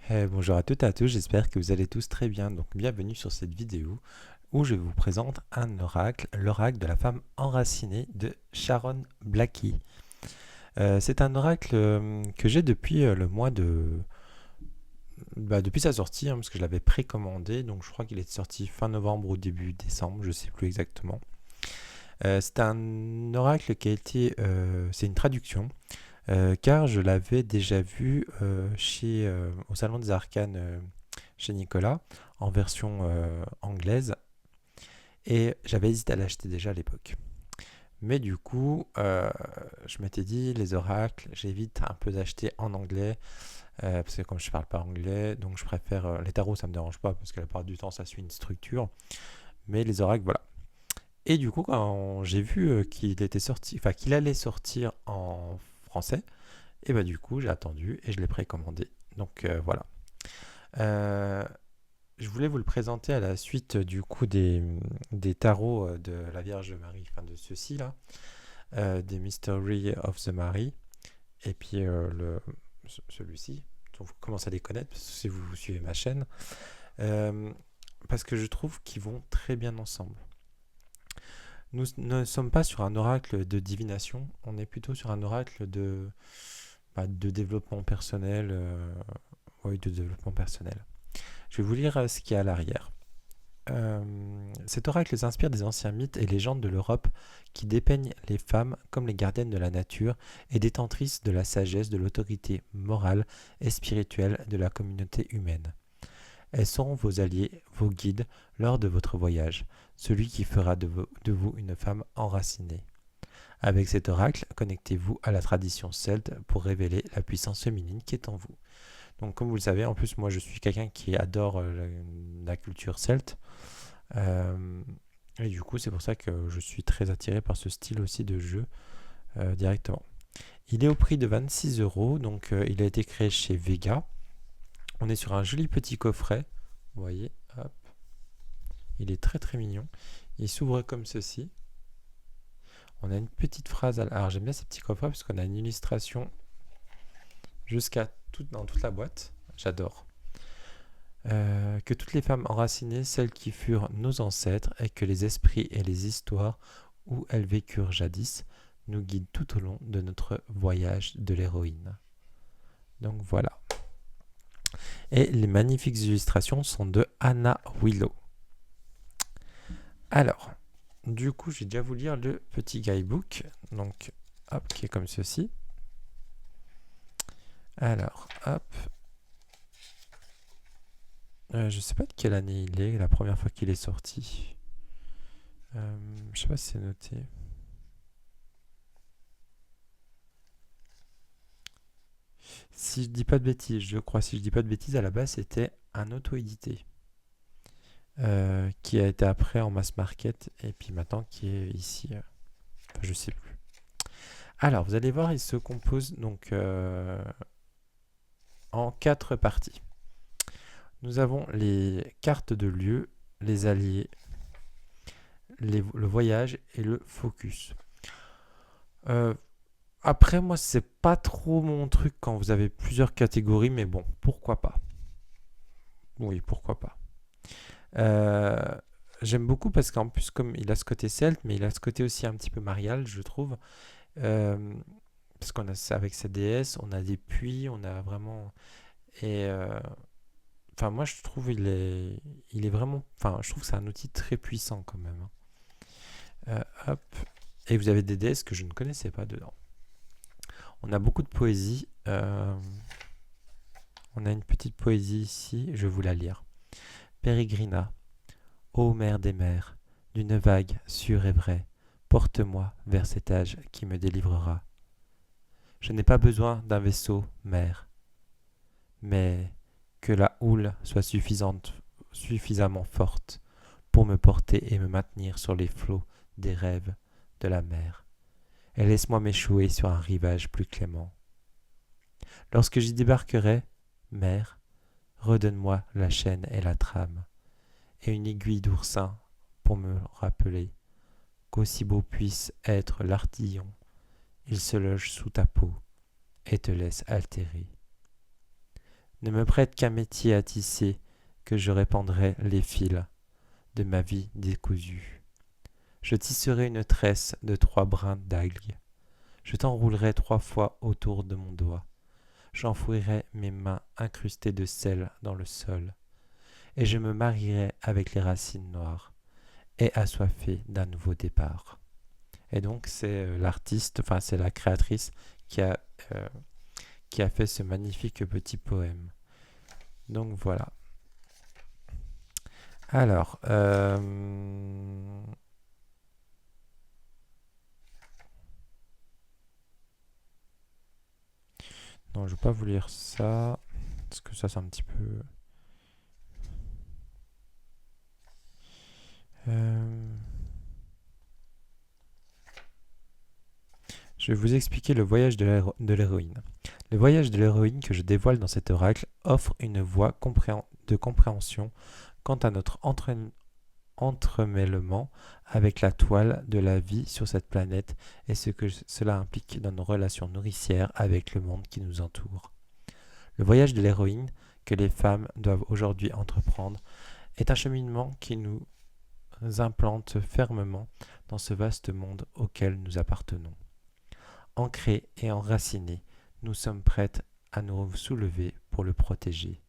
Bonjour à toutes et à tous, j'espère que vous allez tous très bien. Donc bienvenue sur cette vidéo où je vous présente un oracle, l'oracle de la femme enracinée de Sharon Blackie. C'est un oracle que j'ai depuis le mois de... depuis sa sortie, parce que je l'avais précommandé, donc je crois qu'il est sorti fin novembre ou début décembre, je ne sais plus exactement. C'est un oracle qui a été... c'est une traduction, car je l'avais déjà vu au Salon des Arcanes chez Nicolas en version anglaise et j'avais hésité à l'acheter déjà à l'époque. Mais du coup, je m'étais dit, les oracles, j'évite un peu d'acheter en anglais parce que comme je parle pas anglais, donc je préfère les tarots, ça me dérange pas parce que la plupart du temps ça suit une structure, mais les oracles, voilà. Et du coup, quand j'ai vu qu'il était sorti, enfin qu'il allait sortir en français, et bah du coup j'ai attendu et je l'ai précommandé. Donc voilà. Euh, je voulais vous le présenter à la suite du coup des tarots de la Vierge Marie, enfin de ceux-ci là, des Mystery of the Mary, et puis celui-ci, donc vous commencez à les connaître si vous suivez ma chaîne, euh, parce que je trouve qu'ils vont très bien ensemble. Nous ne sommes pas sur un oracle de divination, on est plutôt sur un oracle de développement personnel, oui, de développement personnel. Je vais vous lire ce qu'il y a à l'arrière. Cet oracle s'inspire des anciens mythes et légendes de l'Europe qui dépeignent les femmes comme les gardiennes de la nature et détentrices de la sagesse, de l'autorité morale et spirituelle de la communauté humaine. Elles seront vos alliés, vos guides lors de votre voyage, celui qui fera de vous une femme enracinée. Avec cet oracle, connectez-vous à la tradition celte pour révéler la puissance féminine qui est en vous. Donc comme vous le savez, en plus moi je suis quelqu'un qui adore la culture celte. Euh, et du coup, c'est pour ça que je suis très attiré par ce style aussi de jeu directement. Il est au prix de 26 euros, donc il a été créé chez Vega. On est sur un joli petit coffret. Vous voyez, hop. Il est très très mignon. Il s'ouvre comme ceci. On a une petite phrase. Alors j'aime bien ces petits coffrets parce qu'on a une illustration dans toute la boîte. J'adore. Que toutes les femmes enracinées, celles qui furent nos ancêtres, et que les esprits et les histoires où elles vécurent jadis, nous guident tout au long de notre voyage de l'héroïne. Donc voilà. Et les magnifiques illustrations sont de Anna Willow. Alors, du coup, j'ai déjà vous lire le petit guidebook. Donc, hop, qui est comme ceci. Alors, hop. Je sais pas de quelle année il est, la première fois qu'il est sorti. Je sais pas si c'est noté. Si je dis pas de bêtises, je crois, si je dis pas de bêtises, à la base c'était un auto-édité qui a été après en mass market et puis maintenant qui est ici. Enfin, je sais plus. Alors, vous allez voir, il se compose donc en 4 parties. Nous avons les cartes de lieu, les alliés, le voyage et le focus. Euh, Après, moi, c'est pas trop mon truc quand vous avez plusieurs catégories, mais bon, pourquoi pas. Oui, pourquoi pas. Euh, J'aime beaucoup parce qu'en plus, comme il a ce côté celte, mais il a ce côté aussi un petit peu marial, je trouve. Euh, Parce qu'on a ça avec sa déesse, on a des puits, on a vraiment. Et enfin, moi, je trouve il est vraiment. Enfin, je trouve que c'est un outil très puissant quand même, hein. Hop. Et vous avez des déesses que je ne connaissais pas dedans. On a beaucoup de poésie. On a une petite poésie ici, je vais vous la lire. Pérégrina, ô mère des mers, d'une vague sûre et vraie, porte-moi vers cet âge qui me délivrera. Je n'ai pas besoin d'un vaisseau, mère, mais que la houle soit suffisamment forte pour me porter et me maintenir sur les flots des rêves de la mer. Et laisse-moi m'échouer sur un rivage plus clément. Lorsque j'y débarquerai, mère, redonne-moi la chaîne et la trame, et une aiguille d'oursin pour me rappeler qu'aussi beau puisse être l'artillon, il se loge sous ta peau et te laisse altérer. Ne me prête qu'un métier à tisser, que je répandrai les fils de ma vie décousue. Je tisserai une tresse de 3 brins d'algues. Je t'enroulerai 3 fois autour de mon doigt. J'enfouirai mes mains incrustées de sel dans le sol. Et je me marierai avec les racines noires, et assoiffé d'un nouveau départ. Et donc c'est l'artiste, enfin c'est la créatrice qui a, euh, qui a fait ce magnifique petit poème. Donc voilà. Alors, non, je vais pas vous lire ça, parce que ça c'est un petit peu... Euh, Je vais vous expliquer le voyage de l'héroïne. Le voyage de l'héroïne que je dévoile dans cet oracle offre une voie de compréhension quant à notre entremêlement avec la toile de la vie sur cette planète et ce que cela implique dans nos relations nourricières avec le monde qui nous entoure. Le voyage de l'héroïne que les femmes doivent aujourd'hui entreprendre est un cheminement qui nous implante fermement dans ce vaste monde auquel nous appartenons. Ancrés et enracinés, nous sommes prêtes à nous soulever pour le protéger.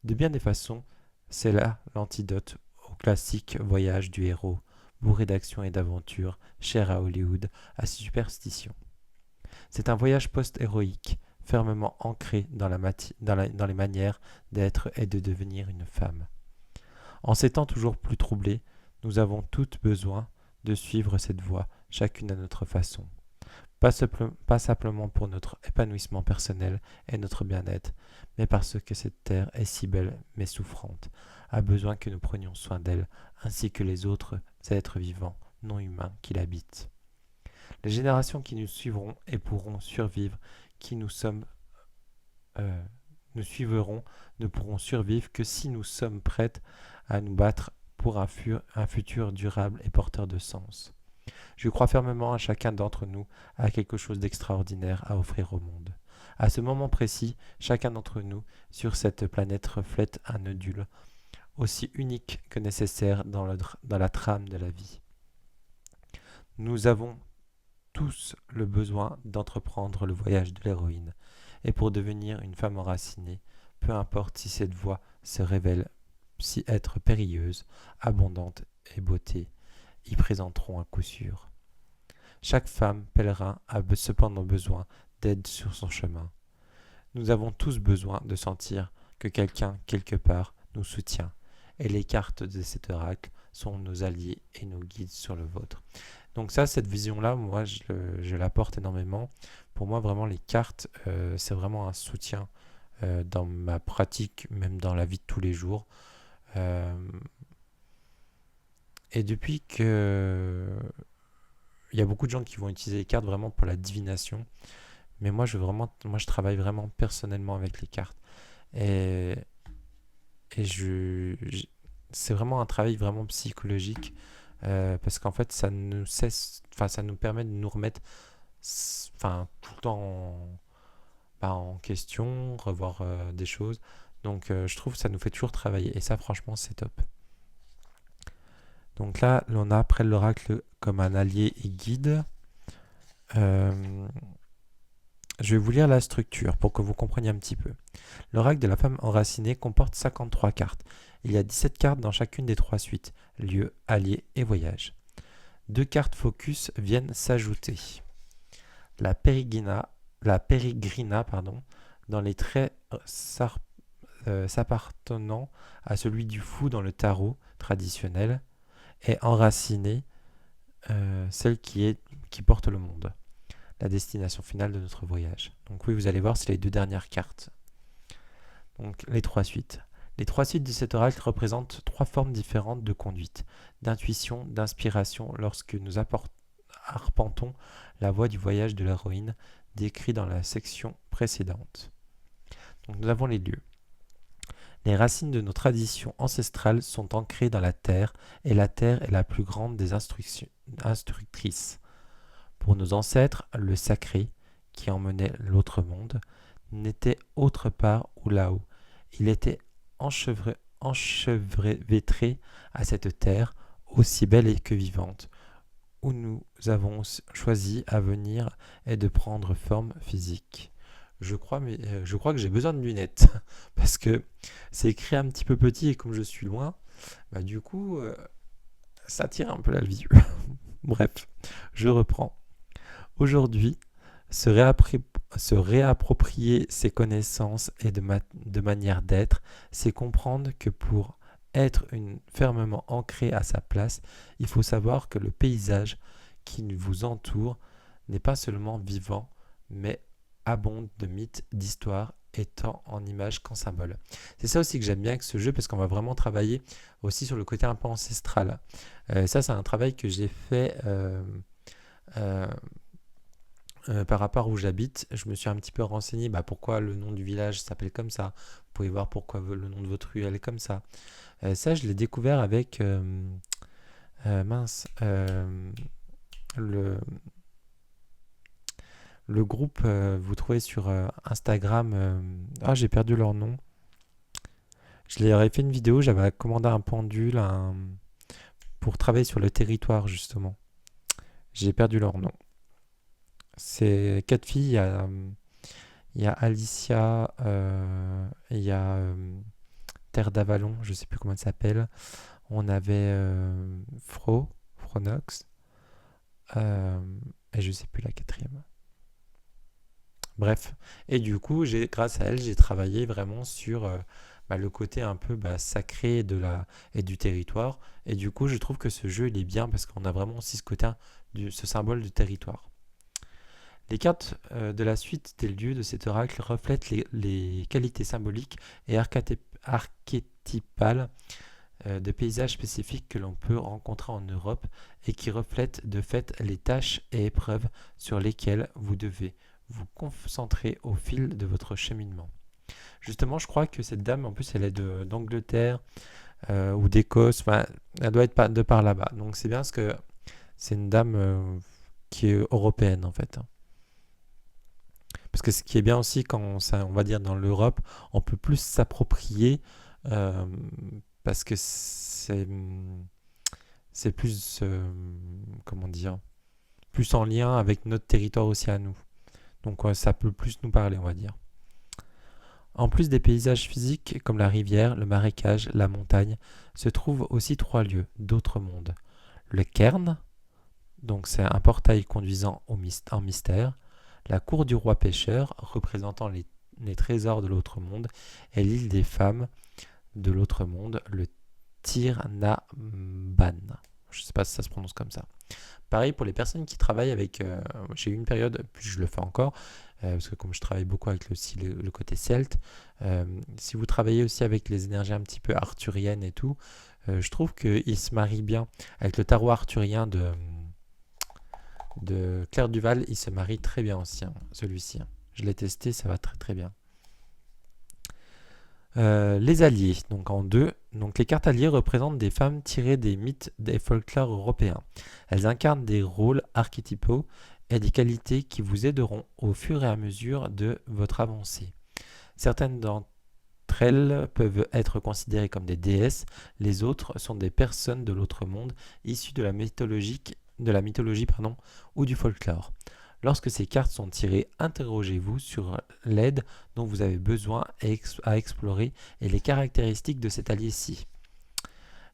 De bien des façons, c'est là l'antidote au classique voyage du héros, bourré d'action et d'aventure, cher à Hollywood, à ses superstitions. C'est un voyage post-héroïque, fermement ancré dans les manières d'être et de devenir une femme. En ces temps toujours plus troublés, nous avons toutes besoin de suivre cette voie, chacune à notre façon. Pas simplement pour notre épanouissement personnel et notre bien-être, mais parce que cette terre est si belle mais souffrante, a besoin que nous prenions soin d'elle, ainsi que les autres êtres vivants, non humains, qui l'habitent. Les générations qui nous suivront et pourront survivre, qui nous suivront, ne pourront survivre que si nous sommes prêtes à nous battre pour un futur durable et porteur de sens. Je crois fermement à chacun d'entre nous a quelque chose d'extraordinaire à offrir au monde. À ce moment précis, chacun d'entre nous sur cette planète reflète un nodule, aussi unique que nécessaire dans la trame de la vie. Nous avons tous le besoin d'entreprendre le voyage de l'héroïne, et pour devenir une femme enracinée, peu importe si cette voie se révèle si être périlleuse, abondante et beauté, y présenteront à coup sûr. Chaque femme pèlerin a cependant besoin d'aide sur son chemin. Nous avons tous besoin de sentir que quelqu'un, quelque part, nous soutient, et les cartes de cet oracle sont nos alliés et nos guides sur le vôtre. Donc ça, cette vision-là, moi, je la porte énormément. Pour moi, vraiment, les cartes, c'est vraiment un soutien dans ma pratique, même dans la vie de tous les jours. Euh, et depuis que il y a beaucoup de gens qui vont utiliser les cartes vraiment pour la divination, mais moi, je travaille vraiment personnellement avec les cartes. Et, et c'est vraiment un travail vraiment psychologique parce qu'en fait, ça nous permet de nous remettre, tout le temps en question, revoir des choses. Donc, je trouve que ça nous fait toujours travailler. Et ça, franchement, c'est top. Donc là, on a après l'oracle comme un allié et guide. Euh, je vais vous lire la structure pour que vous compreniez un petit peu. L'oracle de la femme enracinée comporte 53 cartes. Il y a 17 cartes dans chacune des 3 suites, lieu, allié et voyage. 2 cartes focus viennent s'ajouter. La pérégrina, dans les traits s'appartenant à celui du fou dans le tarot traditionnel, est enracinée, celle qui porte le monde, la destination finale de notre voyage. Donc oui, vous allez voir, c'est les 2 dernières cartes. Donc les 3 suites. Les 3 suites de cet oracle représentent 3 formes différentes de conduite, d'intuition, d'inspiration lorsque nous arpentons la voie du voyage de l'héroïne décrit dans la section précédente. Donc nous avons les lieux. Les racines de nos traditions ancestrales sont ancrées dans la terre, et la terre est la plus grande des instructrices. Pour nos ancêtres, le sacré, qui emmenait l'autre monde, n'était autre part ou là-haut. Il était enchevêtré à cette terre, aussi belle et que vivante, où nous avons choisi à venir et de prendre forme physique. Je crois que j'ai besoin de lunettes parce que c'est écrit un petit peu petit et comme je suis loin, bah du coup, ça tire un peu la vue. Bref, je reprends. Aujourd'hui, se, réappri- se réapproprier ses connaissances et de manière d'être, c'est comprendre que pour être fermement ancré à sa place, il faut savoir que le paysage qui vous entoure n'est pas seulement vivant, mais abonde de mythes, d'histoires, étant en images qu'en symboles. C'est ça aussi que j'aime bien avec ce jeu, parce qu'on va vraiment travailler aussi sur le côté un peu ancestral. Ça, c'est un travail que j'ai fait euh, par rapport où j'habite. Je me suis un petit peu renseigné pourquoi le nom du village s'appelle comme ça. Vous pouvez voir pourquoi le nom de votre rue elle est comme ça. Ça, je l'ai découvert avec mince, le, le groupe. Vous trouvez sur Instagram. Ah, j'ai perdu leur nom. Je leur ai fait une vidéo. J'avais commandé un pendule pour travailler sur le territoire justement. J'ai perdu leur nom. C'est quatre filles. Il y a Alicia, il y a Terre d'Avalon, je sais plus comment elle s'appelle. On avait Fronox, euh, et je sais plus la quatrième. Bref, et du coup, grâce à elle, j'ai travaillé vraiment sur le côté un peu sacré et du territoire. Et du coup, je trouve que ce jeu, il est bien parce qu'on a vraiment aussi ce côté, ce symbole du territoire. Les cartes de la suite des lieux de cet oracle reflètent les qualités symboliques et archétypales de paysages spécifiques que l'on peut rencontrer en Europe et qui reflètent de fait les tâches et épreuves sur lesquelles vous devez vous concentrer au fil de votre cheminement. Justement, je crois que cette dame, en plus, elle est d'Angleterre ou d'Écosse, enfin, elle doit être de par là-bas. Donc c'est bien parce que c'est une dame qui est européenne en fait. Parce que ce qui est bien aussi quand on va dire dans l'Europe, on peut plus s'approprier euh, parce que c'est plus comment dire, plus en lien avec notre territoire aussi à nous. Donc ça peut plus nous parler, on va dire. En plus des paysages physiques comme la rivière, le marécage, la montagne, se trouvent aussi trois lieux d'autres mondes. Le cairn, donc c'est un portail conduisant en mystère, la cour du roi pêcheur, représentant les trésors de l'autre monde, et l'île des femmes de l'autre monde, le Tirnaban. Je ne sais pas si ça se prononce comme ça. Pareil pour les personnes qui travaillent avec. J'ai eu une période, puis je le fais encore, parce que comme je travaille beaucoup avec le côté celte, si vous travaillez aussi avec les énergies un petit peu arthuriennes et tout, je trouve qu'il se marie bien avec le tarot arthurien de Claire Duval. Il se marie très bien aussi, celui-ci. Je l'ai testé, ça va très très bien. Les alliés, donc en deux. Donc les cartes alliées représentent des femmes tirées des mythes des folklores européens. Elles incarnent des rôles archétypaux et des qualités qui vous aideront au fur et à mesure de votre avancée. Certaines d'entre elles peuvent être considérées comme des déesses, les autres sont des personnes de l'autre monde issues de la mythologie ou du folklore. Lorsque ces cartes sont tirées, interrogez-vous sur l'aide dont vous avez besoin à explorer et les caractéristiques de cet allié-ci.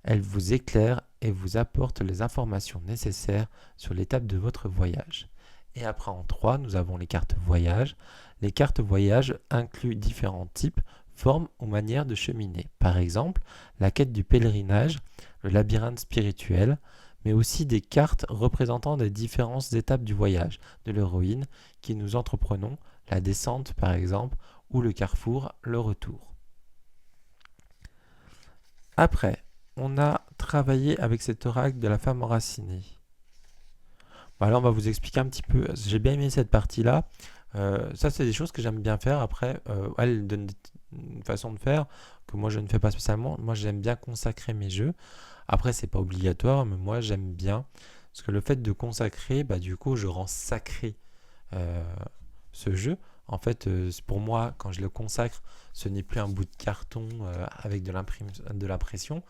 Elles vous éclairent et vous apportent les informations nécessaires sur l'étape de votre voyage. Et après en 3, nous avons les cartes voyage. Les cartes voyage incluent différents types, formes ou manières de cheminer. Par exemple, la quête du pèlerinage, le labyrinthe spirituel, mais aussi des cartes représentant les différentes étapes du voyage de l'héroïne qui nous entreprenons, la descente par exemple, ou le carrefour, le retour. Après, on a travaillé avec cet oracle de la femme enracinée. Là, on va vous expliquer un petit peu. J'ai bien aimé cette partie-là. Ça, c'est des choses que j'aime bien faire. Après, elle donne une façon de faire que moi, je ne fais pas spécialement. Moi, j'aime bien consacrer mes jeux. Après, c'est pas obligatoire, mais moi, j'aime bien. Parce que le fait de consacrer, du coup, je rends sacré ce jeu En fait, pour moi, quand je le consacre, ce n'est plus un bout de carton avec de l'impression.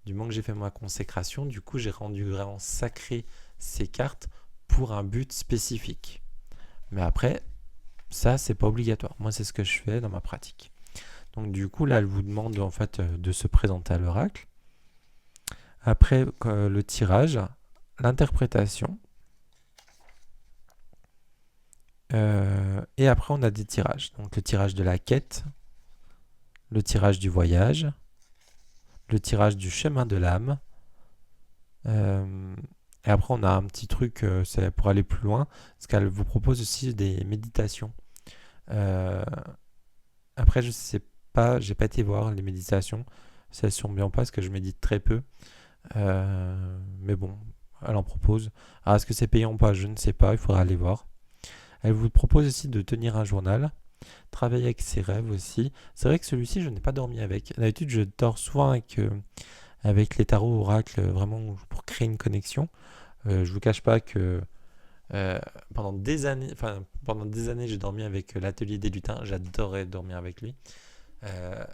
Du moment que j'ai fait ma consécration, du coup, j'ai rendu vraiment sacré ces cartes pour un but spécifique. Mais après, ça, c'est pas obligatoire. Moi, c'est ce que je fais dans ma pratique. Donc, du coup, là, elle vous demande en fait de se présenter à l'oracle. Après, le tirage, l'interprétation. Et après, on a des tirages. Donc, le tirage de la quête, le tirage du voyage, le tirage du chemin de l'âme. Et après, on a un petit truc, c'est pour aller plus loin, parce qu'elle vous propose aussi des méditations. Euh, Après, je sais pas, j'ai pas été voir les méditations, si elles sont bien ou pas, parce que je médite très peu. Mais bon, elle en propose. Alors, est-ce que c'est payant ou pas? Je ne sais pas, il faudra aller voir. Elle vous propose aussi de tenir un journal, travailler avec ses rêves aussi. C'est vrai que celui-ci, je n'ai pas dormi avec. D'habitude, je dors souvent avec les tarots oracles, vraiment pour créer une connexion. Je vous cache pas que euh, pendant des années, j'ai dormi avec l'atelier des lutins. J'adorais dormir avec lui.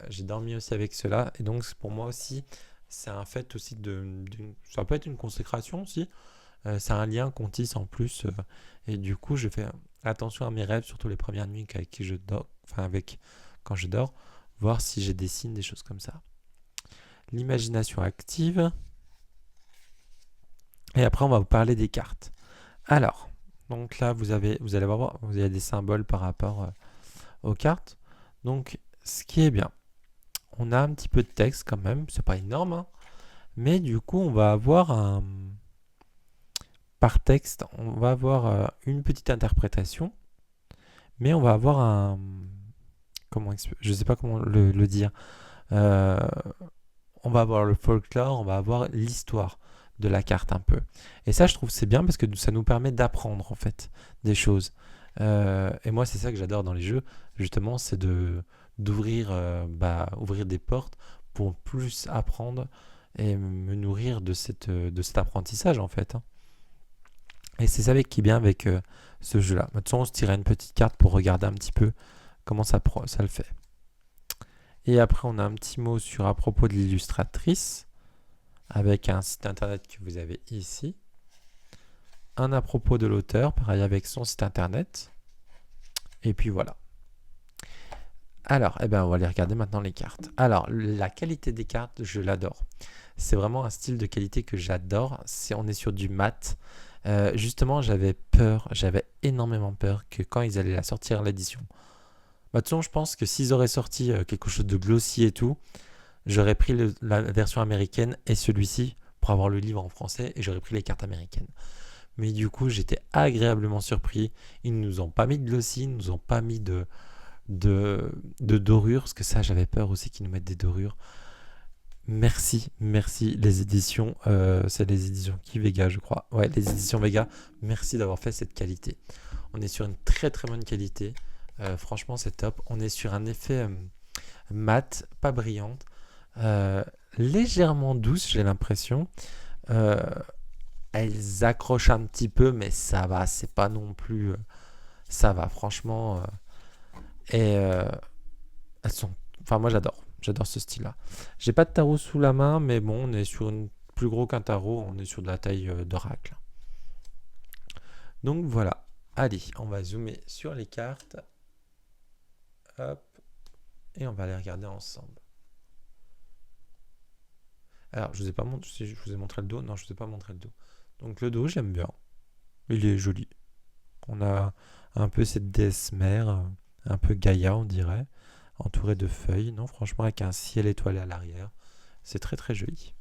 J'ai dormi aussi avec cela. Et donc, pour moi aussi, c'est un fait aussi ça peut être une consécration aussi. C'est un lien qu'on tisse en plus. Et du coup, je fais attention à mes rêves, surtout les premières nuits avec qui je dors, quand je dors, voir si j'ai des signes, des choses comme ça. L'imagination active. Et après, on va vous parler des cartes. Alors, donc là, vous allez voir, vous avez des symboles par rapport aux cartes. Donc, ce qui est bien, on a un petit peu de texte quand même, c'est pas énorme, hein, mais du coup, on va avoir par texte, on va avoir une petite interprétation, mais on va avoir je sais pas comment le dire. Euh, on va avoir le folklore, on va avoir l'histoire de la carte un peu. Et ça, je trouve c'est bien parce que ça nous permet d'apprendre en fait des choses. Et moi, c'est ça que j'adore dans les jeux, justement, c'est d'ouvrir ouvrir des portes pour plus apprendre et me nourrir de cet apprentissage en fait, hein. Et c'est ça qui est bien avec ce jeu-là. De toute façon, on se tirait une petite carte pour regarder un petit peu comment ça le fait. Et après, on a un petit mot à propos de l'illustratrice, avec un site internet que vous avez ici. Un à propos de l'auteur, pareil avec son site internet. Et puis voilà. Alors, on va aller regarder maintenant les cartes. Alors, la qualité des cartes, je l'adore. C'est vraiment un style de qualité que j'adore. On est sur du mat. Justement, j'avais énormément peur que quand ils allaient la sortir l'édition. De toute façon, je pense que s'ils auraient sorti quelque chose de glossy et tout, j'aurais pris la version américaine et celui-ci pour avoir le livre en français et j'aurais pris les cartes américaines. Mais du coup, j'étais agréablement surpris. Ils ne nous ont pas mis de glossy, ils ne nous ont pas mis de dorures, parce que ça, j'avais peur aussi qu'ils nous mettent des dorures. Merci les éditions, c'est les éditions Vega, je crois. Ouais, les éditions Vega, merci d'avoir fait cette qualité. On est sur une très très bonne qualité. Franchement, c'est top. On est sur un effet mat, pas brillante, légèrement douce, j'ai l'impression. Elles accrochent un petit peu, mais ça va, c'est pas non plus. Ça va, franchement. Et elles sont. Enfin, moi j'adore ce style-là. J'ai pas de tarot sous la main, mais bon, on est sur une plus gros qu'un tarot, on est sur de la taille d'oracle. Donc voilà. Allez, on va zoomer sur les cartes. Hop. Et on va les regarder ensemble. Alors, je vous ai pas montré, je vous ai montré le dos. Non, je vous ai pas montré le dos. Donc le dos, j'aime bien. Il est joli. On a un peu cette déesse mère, un peu Gaïa, on dirait, entourée de feuilles. Non, franchement, avec un ciel étoilé à l'arrière. C'est très très joli.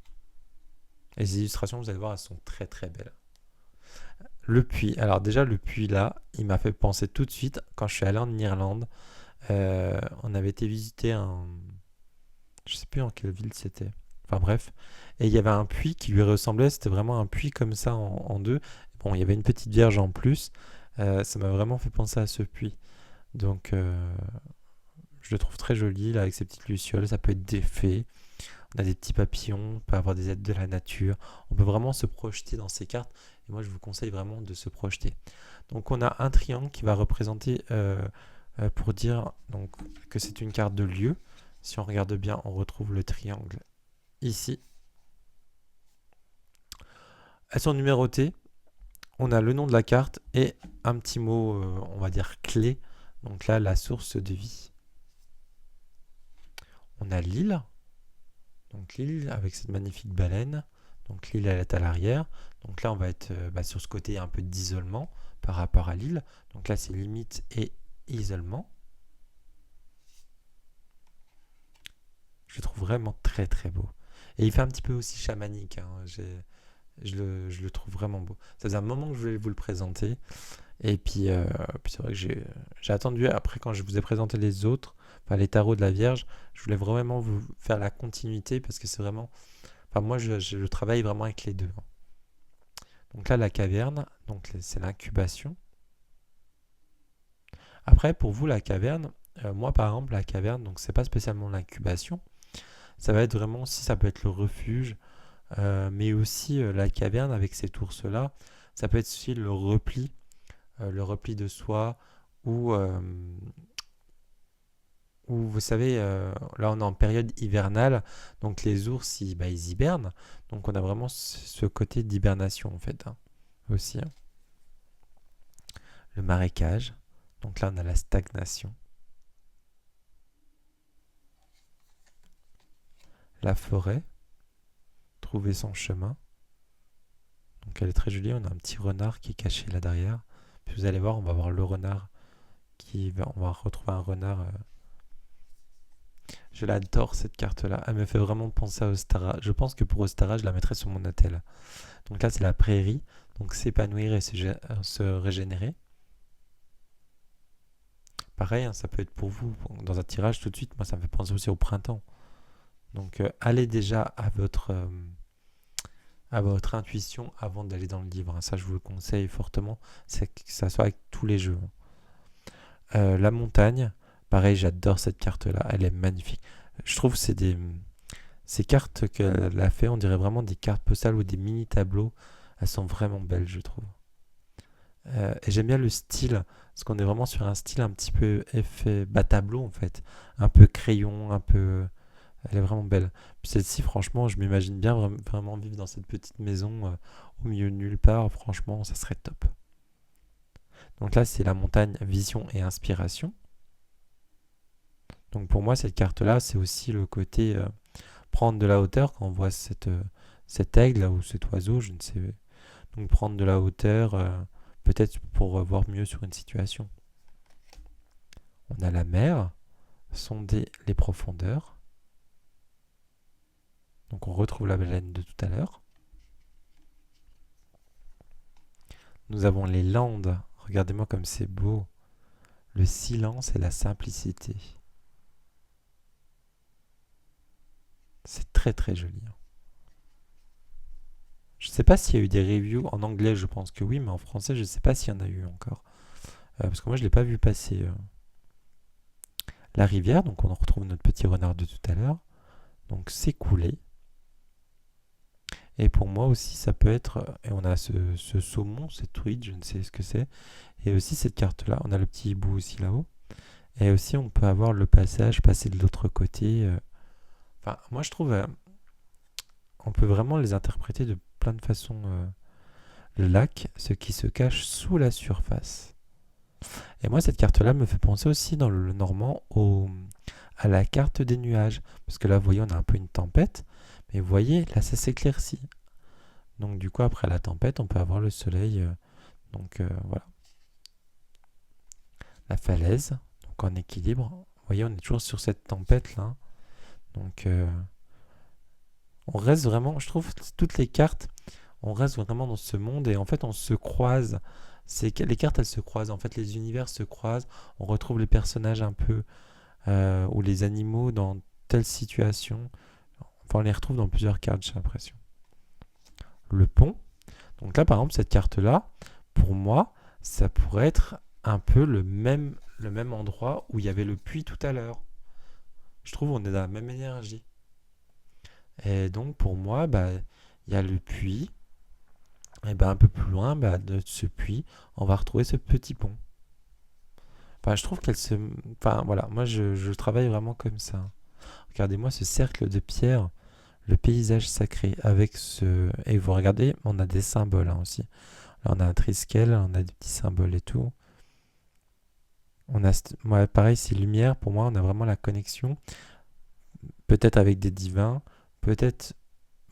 Et les illustrations, vous allez voir, elles sont très très belles. Le puits. Alors déjà, le puits là, il m'a fait penser tout de suite, quand je suis allé en Irlande, on avait été visiter je sais plus en quelle ville c'était. Enfin bref. Et il y avait un puits qui lui ressemblait, c'était vraiment un puits comme ça en deux. Bon, il y avait une petite vierge en plus. Ça m'a vraiment fait penser à ce puits. Donc, je le trouve très joli, là, avec ses petites lucioles. Ça peut être des fées. On a des petits papillons, on peut avoir des aides de la nature. On peut vraiment se projeter dans ces cartes. Et moi, je vous conseille vraiment de se projeter. Donc, on a un triangle qui va représenter pour dire donc, que c'est une carte de lieu. Si on regarde bien, on retrouve le triangle ici. Elles sont numérotées. On a le nom de la carte et un petit mot, on va dire clé. Donc là, la source de vie. On a l'île. Donc l'île avec cette magnifique baleine. Donc l'île, elle est à l'arrière. Donc là, on va être sur ce côté un peu d'isolement par rapport à l'île. Donc là, c'est limite et isolement. Je le trouve vraiment très très beau. Et il fait un petit peu aussi chamanique. Hein. Je le trouve vraiment beau. Ça faisait un moment que je voulais vous le présenter. Et puis c'est vrai que j'ai attendu après quand je vous ai présenté les autres, enfin les tarots de la Vierge, je voulais vraiment vous faire la continuité parce que c'est vraiment, enfin moi je travaille vraiment avec les deux. Hein. Donc là la caverne, donc c'est l'incubation. Après pour vous la caverne, moi par exemple la caverne, donc c'est pas spécialement l'incubation, ça va être vraiment aussi ça peut être le refuge, mais aussi la caverne avec cet ours là, ça peut être aussi le repli de soi ou où vous savez, là on est en période hivernale, donc les ours ils hibernent, donc on a vraiment ce côté d'hibernation en fait hein, aussi. Hein. Le marécage, donc là on a la stagnation. La forêt, trouver son chemin, donc elle est très jolie, on a un petit renard qui est caché là derrière, puis vous allez voir, on va voir le renard, on va retrouver un renard. Je l'adore cette carte là, elle me fait vraiment penser à Ostara, je pense que pour Ostara je la mettrais sur mon hôtel. Donc là, c'est la prairie. Donc s'épanouir et se régénérer. Pareil, hein, ça peut être pour vous dans un tirage tout de suite. Moi, ça me fait penser aussi au printemps. Donc allez déjà à votre intuition avant d'aller dans le livre. Hein. Ça, je vous le conseille fortement. C'est que ça soit avec tous les jeux. La montagne. Pareil, j'adore cette carte-là. Elle est magnifique. Je trouve que ces cartes qu'elle a fait, on dirait vraiment des cartes postales ou des mini tableaux. Elles sont vraiment belles, je trouve. Et j'aime bien le style, parce qu'on est vraiment sur un style un petit peu effet bas tableau en fait, un peu crayon, un peu. Elle est vraiment belle. Puis celle-ci, franchement, je m'imagine bien vraiment vivre dans cette petite maison au milieu de nulle part. Franchement, ça serait top. Donc là, c'est la montagne vision et inspiration. Donc pour moi, cette carte-là, c'est aussi le côté prendre de la hauteur quand on voit cet aigle ou cet oiseau, je ne sais. Donc prendre de la hauteur, peut-être pour voir mieux sur une situation. On a la mer, sonder les profondeurs. Donc on retrouve la baleine de tout à l'heure. Nous avons les landes. Regardez-moi comme c'est beau. Le silence et la simplicité. C'est très très joli. Hein. Je ne sais pas s'il y a eu des reviews en anglais, je pense que oui, mais en français, je ne sais pas s'il y en a eu encore. Parce que moi, je ne l'ai pas vu passer. La rivière, donc on en retrouve notre petit renard de tout à l'heure. Donc s'écouler. Et pour moi aussi, ça peut être. Et on a ce saumon, cette truite, je ne sais ce que c'est. Et aussi cette carte-là. On a le petit hibou aussi là-haut. Et aussi, on peut avoir le passage, passer de l'autre côté. Enfin, moi, je trouve. On peut vraiment les interpréter de plein de façons. Le lac, ce qui se cache sous la surface. Et moi, cette carte-là me fait penser aussi dans le normand à la carte des nuages. Parce que là, vous voyez, on a un peu une tempête. Mais vous voyez, là, ça s'éclaircit. Donc du coup, après la tempête, on peut avoir le soleil. Voilà. La falaise, donc en équilibre. Vous voyez, on est toujours sur cette tempête là. Donc on reste vraiment, je trouve, toutes les cartes, on reste vraiment dans ce monde et en fait on se croise. Les cartes, elles se croisent. En fait, les univers se croisent. On retrouve les personnages un peu ou les animaux dans telle situation. Enfin, on les retrouve dans plusieurs cartes, j'ai l'impression. Le pont. Donc là, par exemple, cette carte-là, pour moi, ça pourrait être un peu le même endroit où il y avait le puits tout à l'heure. Je trouve qu'on est dans la même énergie. Et donc, pour moi, il y a le puits. Et un peu plus loin de ce puits, on va retrouver ce petit pont. Enfin, je trouve qu'elle se... Enfin, voilà, moi, je travaille vraiment comme ça. Regardez-moi ce cercle de pierre, le paysage sacré, avec ce... Et vous regardez, on a des symboles hein, aussi. Là, on a un triskel, on a des petits symboles et tout. Moi, pareil, ces lumières, pour moi, on a vraiment la connexion. Peut-être avec des divins, peut-être...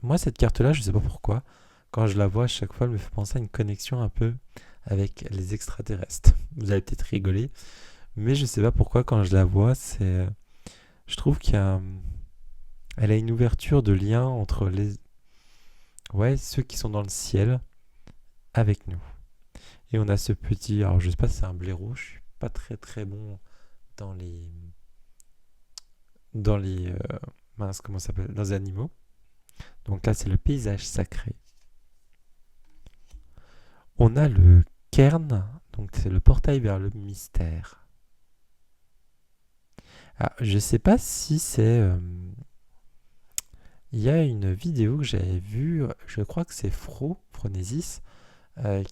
Moi, cette carte-là, je sais pas pourquoi. Quand je la vois, à chaque fois, elle me fait penser à une connexion un peu avec les extraterrestres. Vous allez peut-être rigoler, mais je sais pas pourquoi, quand je la vois, c'est... Je trouve elle a une ouverture de lien entre ouais, ceux qui sont dans le ciel avec nous. Et on a ce petit, alors je sais pas si c'est un blaireau, je suis pas très très bon dans les mince, comment ça s'appelle, dans les animaux. Donc là, c'est le paysage sacré. On a le cairn, donc c'est le portail vers le mystère. Ah, je sais pas si c'est il y a une vidéo que j'avais vue, je crois que c'est Phronesis,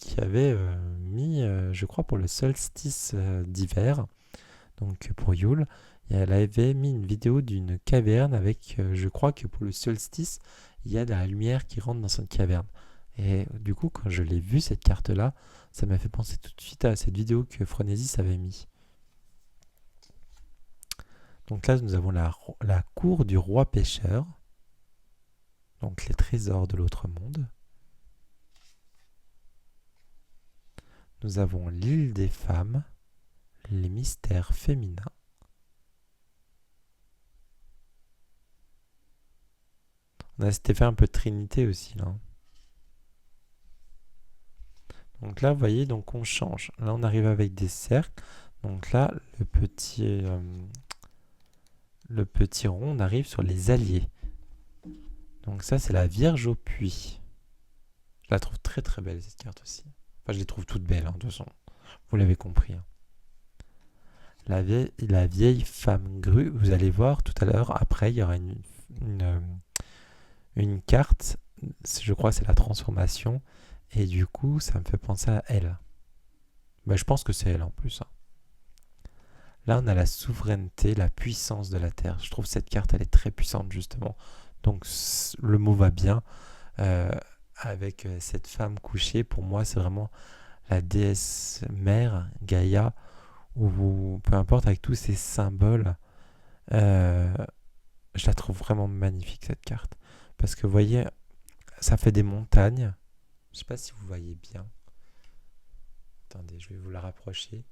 qui avait mis, je crois pour le solstice d'hiver, donc pour Yule, elle avait mis une vidéo d'une caverne avec, je crois que pour le solstice, il y a de la lumière qui rentre dans cette caverne. Et du coup, quand je l'ai vue, cette carte-là, ça m'a fait penser tout de suite à cette vidéo que Phronesis avait mis. Donc là, nous avons la cour du roi pêcheur, donc les trésors de l'autre monde. Nous avons l'île des femmes, les mystères féminins. On a cet effet un peu de trinité aussi là. Donc là, vous voyez, donc on change. Là, on arrive avec des cercles. Donc là, le petit rond, on arrive sur les alliés. Donc ça, c'est la Vierge au puits. Je la trouve très très belle cette carte aussi. Enfin, je les trouve toutes belles, hein, de toute façon. Vous l'avez compris. Hein. La vieille femme grue, vous allez voir tout à l'heure, après, il y aura une carte, je crois que c'est la transformation, et du coup, ça me fait penser à elle. Bah, je pense que c'est elle en plus. Hein. Là, on a la souveraineté, la puissance de la Terre. Je trouve cette carte, elle est très puissante, justement. Donc, le mot va bien. Euh, avec cette femme couchée, pour moi, c'est vraiment la déesse mère, Gaïa, ou peu importe, avec tous ces symboles. Euh, je la trouve vraiment magnifique, cette carte. Parce que, vous voyez, ça fait des montagnes. Je sais pas si vous voyez bien. Attendez, je vais vous la rapprocher.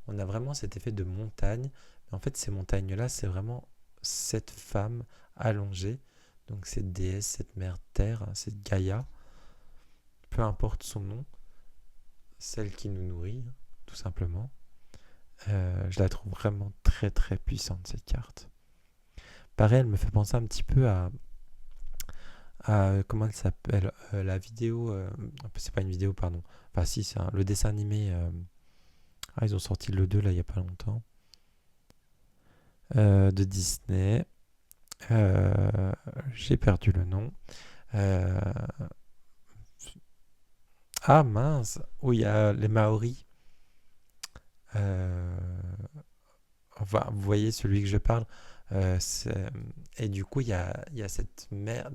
On a vraiment cet effet de montagne. Mais en fait, ces montagnes-là, c'est vraiment cette femme allongée. Donc cette déesse, cette mère terre, cette Gaïa, peu importe son nom, celle qui nous nourrit, tout simplement. Je la trouve vraiment très très puissante cette carte. Pareil, elle me fait penser un petit peu à comment elle s'appelle, la vidéo, c'est pas une vidéo, pardon. Enfin si, c'est le dessin animé. Ils ont sorti le 2 là il y a pas longtemps. De Disney. J'ai perdu le nom. Euh, Ah mince, où il y a les Maoris. Euh, Enfin, vous voyez celui que je parle. Euh, c'est- et du coup, il y a cette mère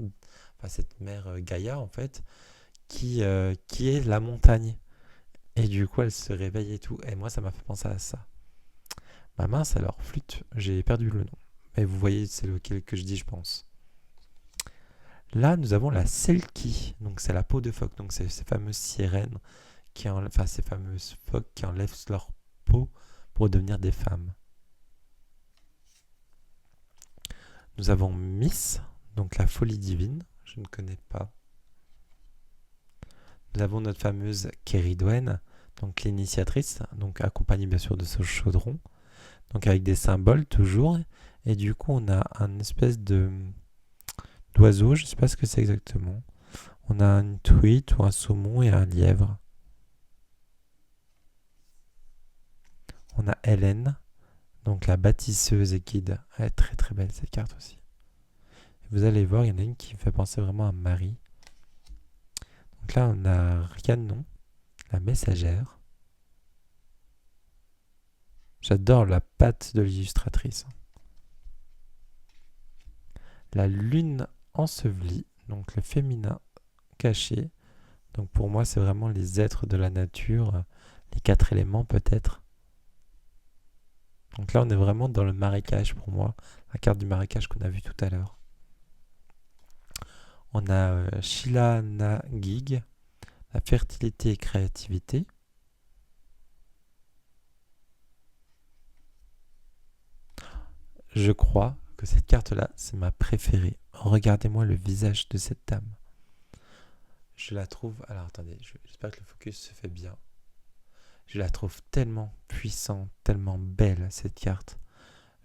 Gaïa en fait, qui est la montagne. Et du coup, elle se réveille et tout. Et moi, ça m'a fait penser à ça. Ma mince, alors, flûte, j'ai perdu le nom. Mais vous voyez, c'est lequel que je dis, je pense. Là, nous avons la Selkie. Donc, c'est la peau de phoque. Donc, c'est ces fameuses sirènes enfin, ces fameuses phoques qui enlèvent leur peau pour devenir des femmes. Nous avons Miss, donc la folie divine. Je ne connais pas. Nous avons notre fameuse Kéridwen, donc l'initiatrice, donc accompagnée bien sûr de ce chaudron, donc avec des symboles toujours. Et du coup, on a un espèce d'oiseau, je ne sais pas ce que c'est exactement. On a une truite ou un saumon et un lièvre. On a Hélène, donc la bâtisseuse et guide. Elle est très très belle cette carte aussi. Et vous allez voir, il y en a une qui me fait penser vraiment à Marie. Donc là, on a Rhiannon, la messagère. J'adore la patte de l'illustratrice. La lune ensevelie, donc le féminin caché. Donc pour moi, c'est vraiment les êtres de la nature, les 4 éléments peut-être. Donc là, on est vraiment dans le marécage pour moi, la carte du marécage qu'on a vue tout à l'heure. On a Sheila Nagig, la fertilité et créativité. Je crois que cette carte-là, c'est ma préférée. Regardez-moi le visage de cette dame. Je la trouve... Alors attendez, j'espère que le focus se fait bien. Je la trouve tellement puissante, tellement belle, cette carte.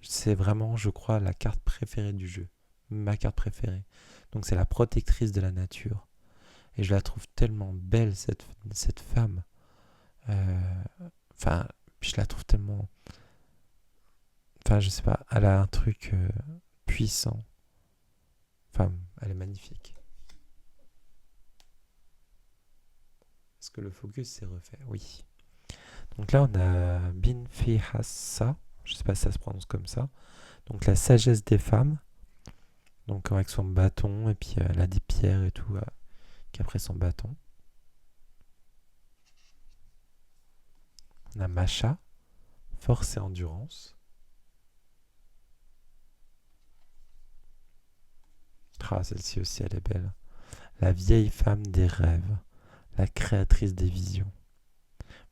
C'est vraiment, je crois, la carte préférée du jeu. Ma carte préférée. Donc c'est la protectrice de la nature. Et je la trouve tellement belle, cette femme. Enfin, je la trouve tellement... Enfin, je sais pas, elle a un truc puissant. Enfin, elle est magnifique. Est-ce que le focus s'est refait? Oui. Donc là, on a Binfihassa. Je sais pas si ça se prononce comme ça. Donc la sagesse des femmes. Donc avec son bâton. Et puis elle a des pierres et tout qu'après son bâton. On a Masha. Force et endurance. Ah, celle-ci aussi, elle est belle. La vieille femme des rêves. La créatrice des visions.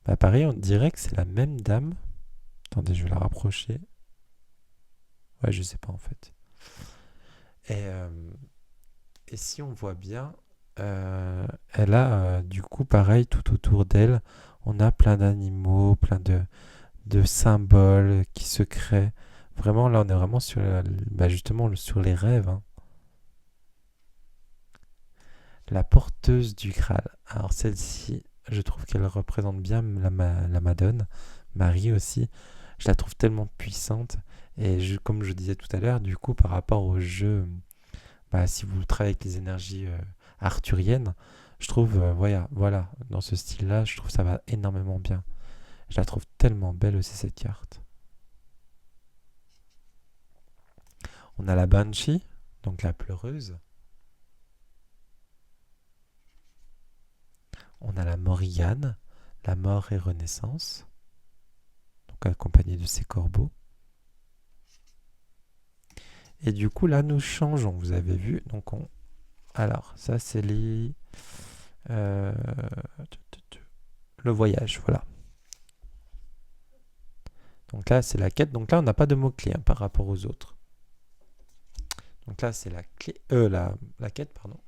Bah pareil, on dirait que c'est la même dame. Attendez, je vais la rapprocher. Ouais, je sais pas en fait. Et, euh, et si on voit bien, elle a du coup pareil tout autour d'elle, on a plein d'animaux, plein de symboles qui se créent. Vraiment, là, on est vraiment sur, bah, justement sur les rêves, hein. La porteuse du Graal. Alors celle-ci, je trouve qu'elle représente bien la Madone, Marie aussi. Je la trouve tellement puissante. Et comme je disais tout à l'heure, du coup, par rapport au jeu, bah, si vous travaillez avec les énergies arthuriennes, je trouve, voilà, dans ce style-là, je trouve ça va énormément bien. Je la trouve tellement belle aussi, cette carte. On a la Banshee, donc la pleureuse. On a la Morrigan, la mort et renaissance, donc accompagnée de ses corbeaux. Et du coup, là, nous changeons, vous avez vu. Donc, alors, ça, c'est euh, le voyage, voilà. Donc là, c'est la quête. Donc là, on n'a pas de mots-clés par rapport aux autres. Donc là, c'est la quête, pardon.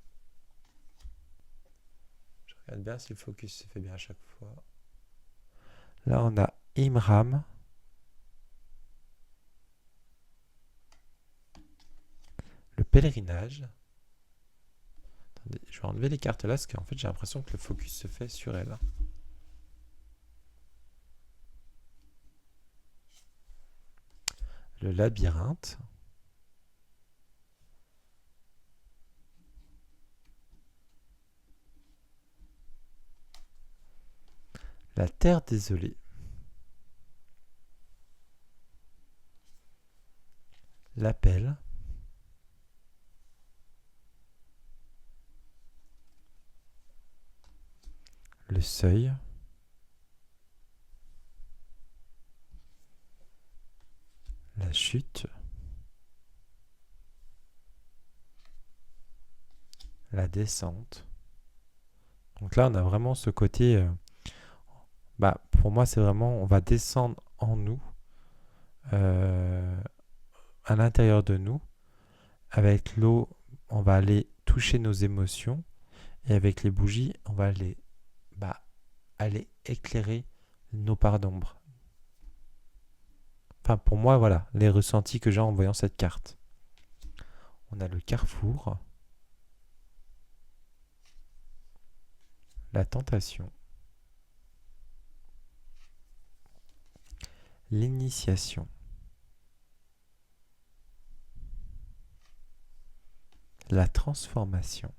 Je regarde bien si le focus se fait bien à chaque fois. Là, on a Imram. Le pèlerinage. Attendez, je vais enlever les cartes là, parce qu'en fait, j'ai l'impression que le focus se fait sur elle. Le labyrinthe. La terre désolée. L'appel. Le seuil. La chute. La descente. Donc là, on a vraiment ce côté... bah, pour moi, c'est vraiment... On va descendre en nous. À l'intérieur de nous. Avec l'eau, on va aller toucher nos émotions. Et avec les bougies, on va aller éclairer nos parts d'ombre. Enfin, pour moi, voilà, les ressentis que j'ai en voyant cette carte. On a le carrefour, la tentation, l'initiation, la transformation.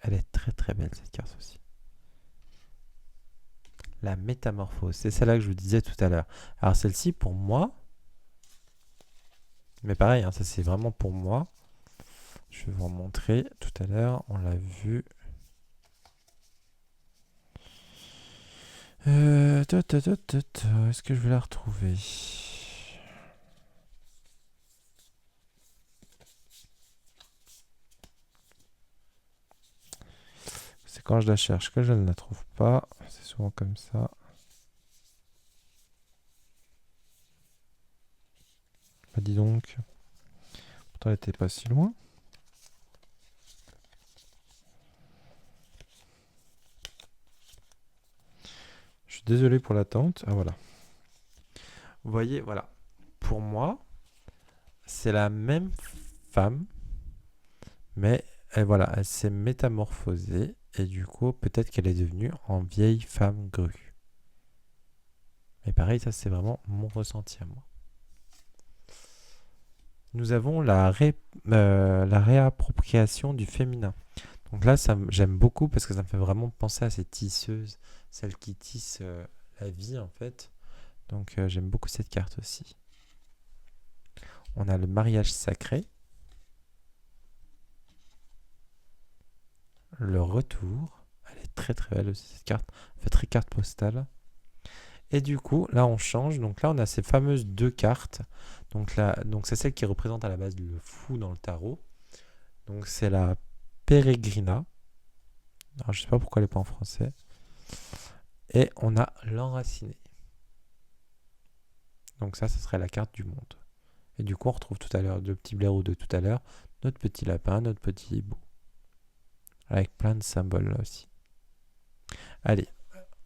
Elle est très très belle cette carte aussi. La métamorphose, c'est celle-là que je vous disais tout à l'heure. Alors celle-ci, pour moi, mais pareil, hein, ça c'est vraiment pour moi. Je vais vous en montrer tout à l'heure, on l'a vu. Est-ce que je vais la retrouver? C'est quand je la cherche que je ne la trouve pas. C'est souvent comme ça. Bah dis donc. Pourtant elle était pas si loin. Je suis désolé pour l'attente. Ah voilà. Vous voyez, voilà. Pour moi, c'est la même femme, mais elle s'est métamorphosée et du coup, peut-être qu'elle est devenue en vieille femme grue. Mais pareil, ça c'est vraiment mon ressenti à moi. Nous avons la réappropriation du féminin. Donc là, j'aime beaucoup parce que ça me fait vraiment penser à ces tisseuses, celles qui tissent la vie en fait. Donc j'aime beaucoup cette carte aussi. On a le mariage sacré. Le retour. Elle est très très belle aussi cette carte. Elle fait très carte postale. Et du coup, là on change. Donc là on a ces fameuses deux cartes. Donc là, c'est celle qui représente à la base le fou dans le tarot. Donc c'est la Peregrina. Alors je sais pas pourquoi elle n'est pas en français. Et on a l'enraciné. Donc ça, ce serait la carte du monde. Et du coup, on retrouve tout à l'heure le petit blaireau de tout à l'heure, notre petit lapin, notre petit hibou. Avec plein de symboles là aussi. Allez,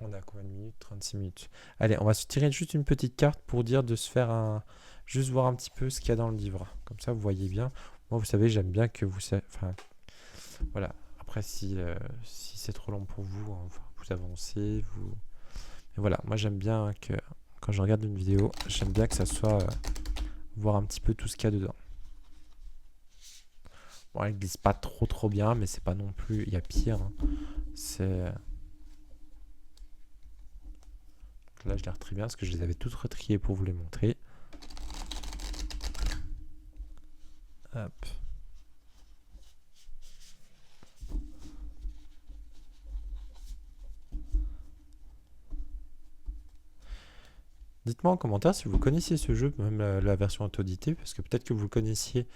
on a combien de minutes? 36 minutes. Allez, on va se tirer juste une petite carte pour dire de se faire un... Juste voir un petit peu ce qu'il y a dans le livre. Comme ça, vous voyez bien. Moi, vous savez, j'aime bien que vous... Enfin, voilà. Après, si c'est trop long pour vous, hein, vous avancez, vous... Mais voilà, moi, j'aime bien que... Quand je regarde une vidéo, j'aime bien que ça soit... voir un petit peu tout ce qu'il y a dedans. Bon, elle glisse pas trop bien, mais c'est pas non plus... Il y a pire. Hein. C'est... Là, je les retrie bien parce que je les avais toutes retriées pour vous les montrer. Hop. Dites-moi en commentaire si vous connaissiez ce jeu, même la version auto-éditée, parce que peut-être que vous le connaissiez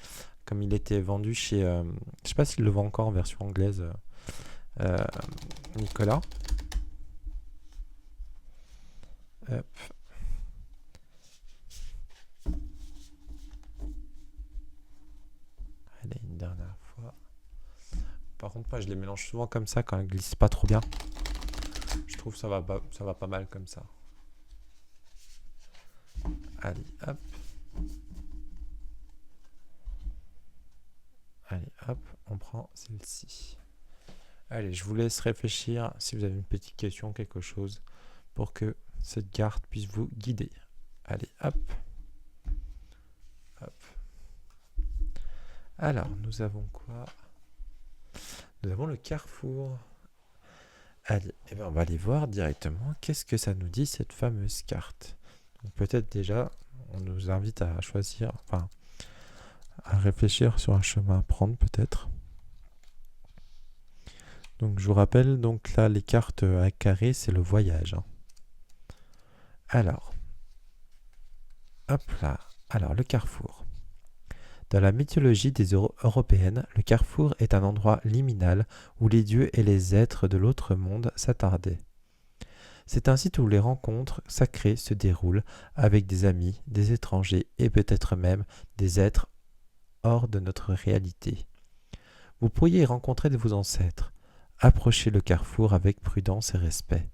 comme il était vendu chez... je sais pas s'il le vend encore en version anglaise, Nicolas. Hop. Allez, une dernière fois. Par contre, moi, je les mélange souvent comme ça quand elles glissent pas trop bien. Je trouve que ça va pas mal comme ça. Allez, hop. Allez, hop, on prend celle-ci. Allez, je vous laisse réfléchir si vous avez une petite question, quelque chose, pour que cette carte puisse vous guider. Allez, hop. Hop. Alors, nous avons quoi? Nous avons le carrefour. Allez, eh bien, on va aller voir directement qu'est-ce que ça nous dit cette fameuse carte. Donc peut-être déjà, on nous invite à choisir, enfin, à réfléchir sur un chemin à prendre peut-être. Donc je vous rappelle, donc là, les cartes à carré, c'est le voyage. Hein. Alors, hop là. Alors, le carrefour. Dans la mythologie des européennes, le carrefour est un endroit liminal où les dieux et les êtres de l'autre monde s'attardaient. C'est un site où les rencontres sacrées se déroulent avec des amis, des étrangers et peut-être même des êtres hors de notre réalité. Vous pourriez y rencontrer de vos ancêtres. Approchez le carrefour avec prudence et respect.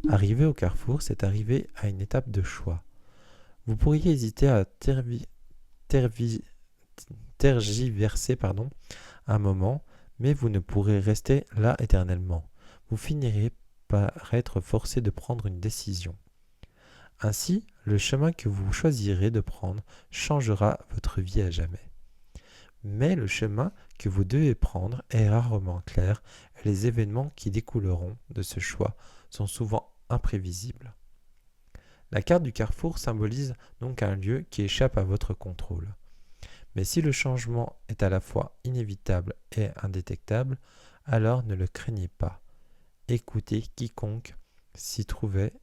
Arriver au carrefour, c'est arriver à une étape de choix. Vous pourriez hésiter à tergiverser un moment, mais vous ne pourrez rester là éternellement. Vous finirez par être forcé de prendre une décision. Ainsi, le chemin que vous choisirez de prendre changera votre vie à jamais. Mais le chemin que vous devez prendre est rarement clair et les événements qui découleront de ce choix sont souvent imprévisible. La carte du carrefour symbolise donc un lieu qui échappe à votre contrôle. Mais si le changement est à la fois inévitable et indétectable, alors ne le craignez pas. Écoutez quiconque s'y trouvait,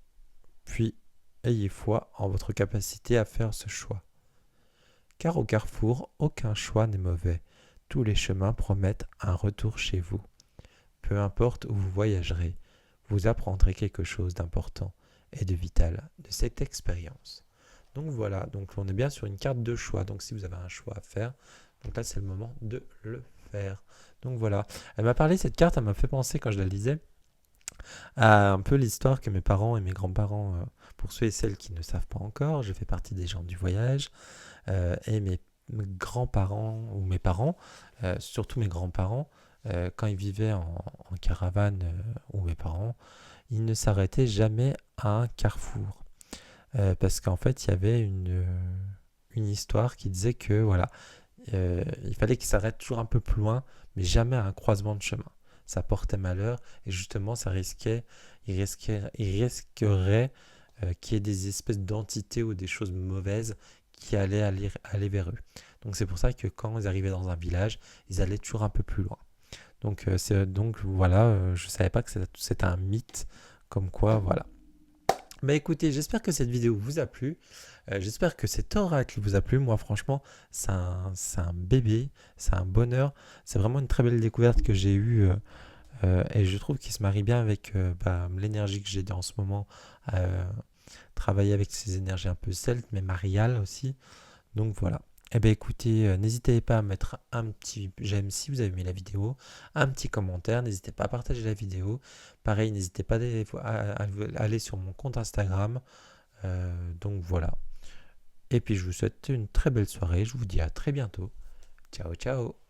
puis ayez foi en votre capacité à faire ce choix. Car au carrefour, aucun choix n'est mauvais. Tous les chemins promettent un retour chez vous. Peu importe où vous voyagerez, vous apprendrez quelque chose d'important et de vital de cette expérience. Donc voilà, donc on est bien sur une carte de choix. Donc si vous avez un choix à faire, donc là c'est le moment de le faire. Donc voilà, elle m'a parlé, cette carte, elle m'a fait penser quand je la lisais à un peu l'histoire que mes parents et mes grands-parents, pour ceux et celles qui ne savent pas encore, je fais partie des gens du voyage, et mes grands-parents ou mes parents, surtout mes grands-parents, quand ils vivaient en caravane, ou mes parents, ils ne s'arrêtaient jamais à un carrefour. Parce qu'en fait, il y avait une histoire qui disait que voilà, il fallait qu'ils s'arrêtent toujours un peu plus loin, mais jamais à un croisement de chemin. Ça portait malheur et justement, il risquerait qu'il y ait des espèces d'entités ou des choses mauvaises qui allaient aller vers eux. Donc c'est pour ça que quand ils arrivaient dans un village, ils allaient toujours un peu plus loin. Donc voilà, je savais pas que c'était un mythe, comme quoi voilà. Bah écoutez, j'espère que cette vidéo vous a plu. J'espère que cet oracle vous a plu. Moi, franchement, c'est un bébé, c'est un bonheur. C'est vraiment une très belle découverte que j'ai eue. Et je trouve qu'il se marie bien avec l'énergie que j'ai en ce moment. euh, Travailler avec ces énergies un peu celtes, mais mariales aussi. Donc voilà. Eh bien écoutez, n'hésitez pas à mettre un petit j'aime si vous avez aimé la vidéo, un petit commentaire, n'hésitez pas à partager la vidéo. Pareil, n'hésitez pas à aller sur mon compte Instagram. Donc voilà. Et puis je vous souhaite une très belle soirée, je vous dis à très bientôt. Ciao ciao.